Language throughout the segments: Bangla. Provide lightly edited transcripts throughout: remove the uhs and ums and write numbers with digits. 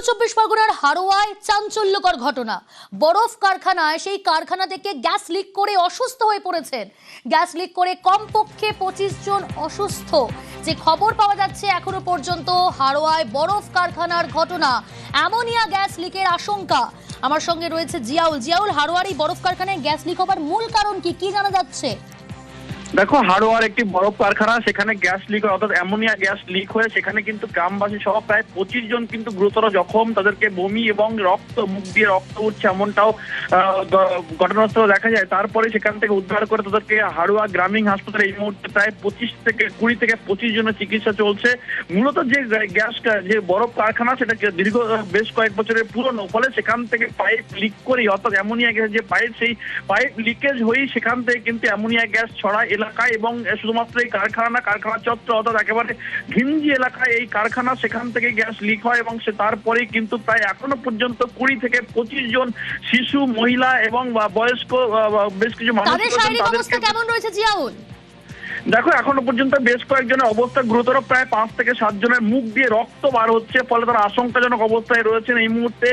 চব্বিশ পরগনার হারোয়ায় চাঞ্চল্যকর ঘটনা। বরফ কারখানায় সেই কারখানা থেকে গ্যাস লিক করে অসুস্থ হয়ে পড়েছেন। গ্যাস লিক করে কমপক্ষে 25 জন অসুস্থ। যে খবর পাওয়া যাচ্ছে এখনো পর্যন্ত হারোয়ায় বরফ কারখানার ঘটনা, অ্যামোনিয়া গ্যাস লিকের আশঙ্কা। আমার সঙ্গে রয়েছে জিয়াউল। হারোয়ার এই বরফ কারখানায় গ্যাস লিক হবার মূল কারণ কি জানা যাচ্ছে? দেখো, হারোয়ার একটি বরফ কারখানা, সেখানে গ্যাস লিক হয়, অর্থাৎ অ্যামোনিয়া গ্যাস লিক হয়ে সেখানে কিন্তু গ্রামবাসী সহ প্রায় 25 জন কিন্তু গুরুতর জখম। তাদেরকে বমি এবং মুখ দিয়ে রক্ত উঠছে এমনটাও ঘটনাস্থলে দেখা যায়। তারপরে সেখান থেকে উদ্ধার করে তাদেরকে হারোয়া গ্রামীণ হাসপাতালে এই মুহূর্তে প্রায় 20 থেকে 25 জনের চিকিৎসা চলছে। মূলত যে গ্যাস যে বরফ কারখানা সেটা দীর্ঘ বেশ কয়েক বছরের পুরনো, ফলে সেখান থেকে পাইপ লিক করেই, অর্থাৎ অ্যামোনিয়া গ্যাস যে পাইপ, সেই পাইপ লিকেজ হয়েই সেখান থেকে কিন্তু অ্যামোনিয়া গ্যাস ছড়ায় এলাকায়। এবং শুধুমাত্র এই কারখানা চত্বর, অর্থাৎ একেবারে ঘিঞ্জি এলাকায় এই কারখানা, সেখান থেকে গ্যাস লিক হয় এবং তারপরেই কিন্তু প্রায় এখনো পর্যন্ত 20 থেকে 25 জন শিশু, মহিলা এবং বয়স্ক বেশ কিছু মানুষ কেমন রয়েছে জিয়াউল? দেখো, এখনো পর্যন্ত বেশ কয়েকজনের অবস্থা গুরুতর, প্রায় 5 থেকে 7 জনের মুখ দিয়ে রক্ত বার হচ্ছে, ফলে তারা আশঙ্কাজনক অবস্থায় রয়েছেন। এই মুহূর্তে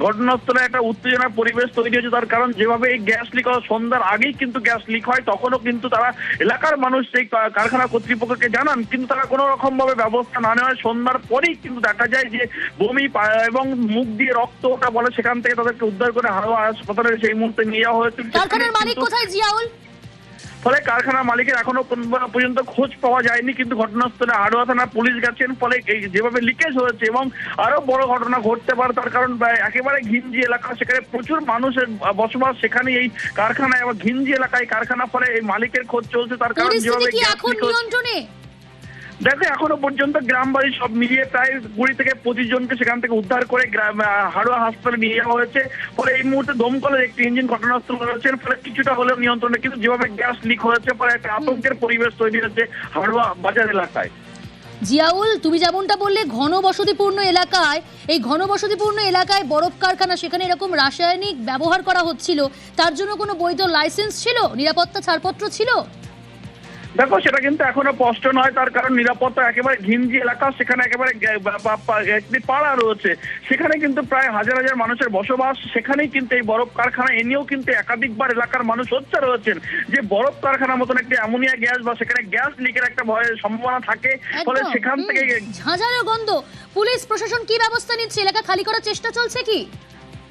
ঘটনাস্থলে একটা উত্তেজনার পরিবেশ তৈরি হয়েছে, তার কারণ যেভাবে এই গ্যাস লিক হয়, সন্ধ্যার আগেই কিন্তু গ্যাস লিক হয়, তখনও কিন্তু তারা এলাকার মানুষ সেই কারখানা কর্তৃপক্ষকে জানান, কিন্তু তারা কোনো রকম ভাবে ব্যবস্থা না নেওয়ায় সন্ধ্যার পরেই কিন্তু দেখা যায় যে বমি এবং মুখ দিয়ে রক্ত ওঠা বলে, সেখান থেকে তাদেরকে উদ্ধার করে হারোয়া হাসপাতালে সেই মুহূর্তে নিয়ে যাওয়া হয়েছে। কারখানার মালিক কোথায় জিয়াউল? ফলে কারখানার মালিকের এখনো পর্যন্ত খোঁজ পাওয়া যায়নি, কিন্তু ঘটনাস্থলে হারোয়া থানার পুলিশ গেছেন। ফলে যেভাবে লিকেজ হয়েছে এবং আরো বড় ঘটনা ঘটতে পারে, তার কারণ একেবারে ঘিঞ্জি এলাকা, সেখানে প্রচুর মানুষের বসবাস, সেখানে এই কারখানায় এবং ঘিঞ্জি এলাকায় কারখানা, ফলে এই মালিকের খোঁজ চলছে। তার কারণ যেভাবে দেখো, এখনো পর্যন্ত গ্রামবাসী সব মিলিয়ে প্রায় 20 থেকে 25 জনকে সেখান থেকে উদ্ধার করে হারোয়া হাসপাতালে নিয়ে যাওয়া হয়েছে। ফলে এই মুহূর্তে দমকলের একটি ইঞ্জিন ঘটনাস্থলে রয়েছেন, ফলে কিছুটা হলেও নিয়ন্ত্রণে, কিন্তু যেভাবে গ্যাস লিক হয়েছে ফলে একটা আতঙ্কের পরিবেশ তৈরি হয়েছে হারোয়া বাজার এলাকায়। জিয়াউল, তুমি যেমনটা বললে ঘনবসতিপূর্ণ এলাকায়, এই ঘনবসতিপূর্ণ এলাকায় বরফ কারখানা, সেখানে এরকম রাসায়নিক ব্যবহার করা হচ্ছিল, তার জন্য কোনো বৈধ লাইসেন্স ছিল, নিরাপত্তা ছাড়পত্র ছিল? দেখো, সেটা কিন্তু এখনো স্পষ্ট নয়, তার কারণ নিরাপত্তা একেবারে ঘিঞ্জি এলাকা, সেখানে একেবারে একটি পাড়া রয়েছে, সেখানে কিন্তু প্রায় হাজার হাজার মানুষের বসবাস, সেখানেই কিন্তু এই বরফ কারখানা, এ নিয়েও কিন্তু একাধিকবার এলাকার মানুষ সোচ্চার রয়েছেন যে বরফ কারখানার মতন একটি অ্যামোনিয়া গ্যাস বা সেখানে গ্যাস লিকের একটা ভয়ের সম্ভাবনা থাকে, ফলে সেখান থেকে ঝাঁঝালো গন্ধ। পুলিশ প্রশাসন কি ব্যবস্থা নিচ্ছে? এলাকা খালি করার চেষ্টা চলছে কি?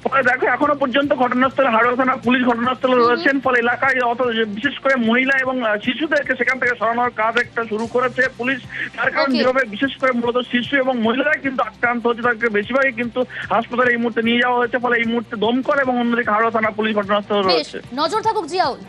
ফলে দেখো, এখনো পর্যন্ত ঘটনাস্থলে হারোয়া থানা পুলিশ ঘটনাস্থলে রয়েছেন। ফলে এলাকায় বিশেষ করে মহিলা এবং শিশুদেরকে সেখান থেকে সরানোর কাজ একটা শুরু করেছে পুলিশ। তার কারণ যেভাবে বিশেষ করে মূলত শিশু এবং মহিলারাই কিন্তু আক্রান্ত হচ্ছে, তাদেরকে বেশিরভাগই কিন্তু হাসপাতালে এই মুহূর্তে নিয়ে যাওয়া হয়েছে। ফলে এই মুহূর্তে দমকল এবং অন্যদিকে হারোয়া থানা পুলিশ ঘটনাস্থলে রয়েছে। নজর থাকুক জিয়াউল।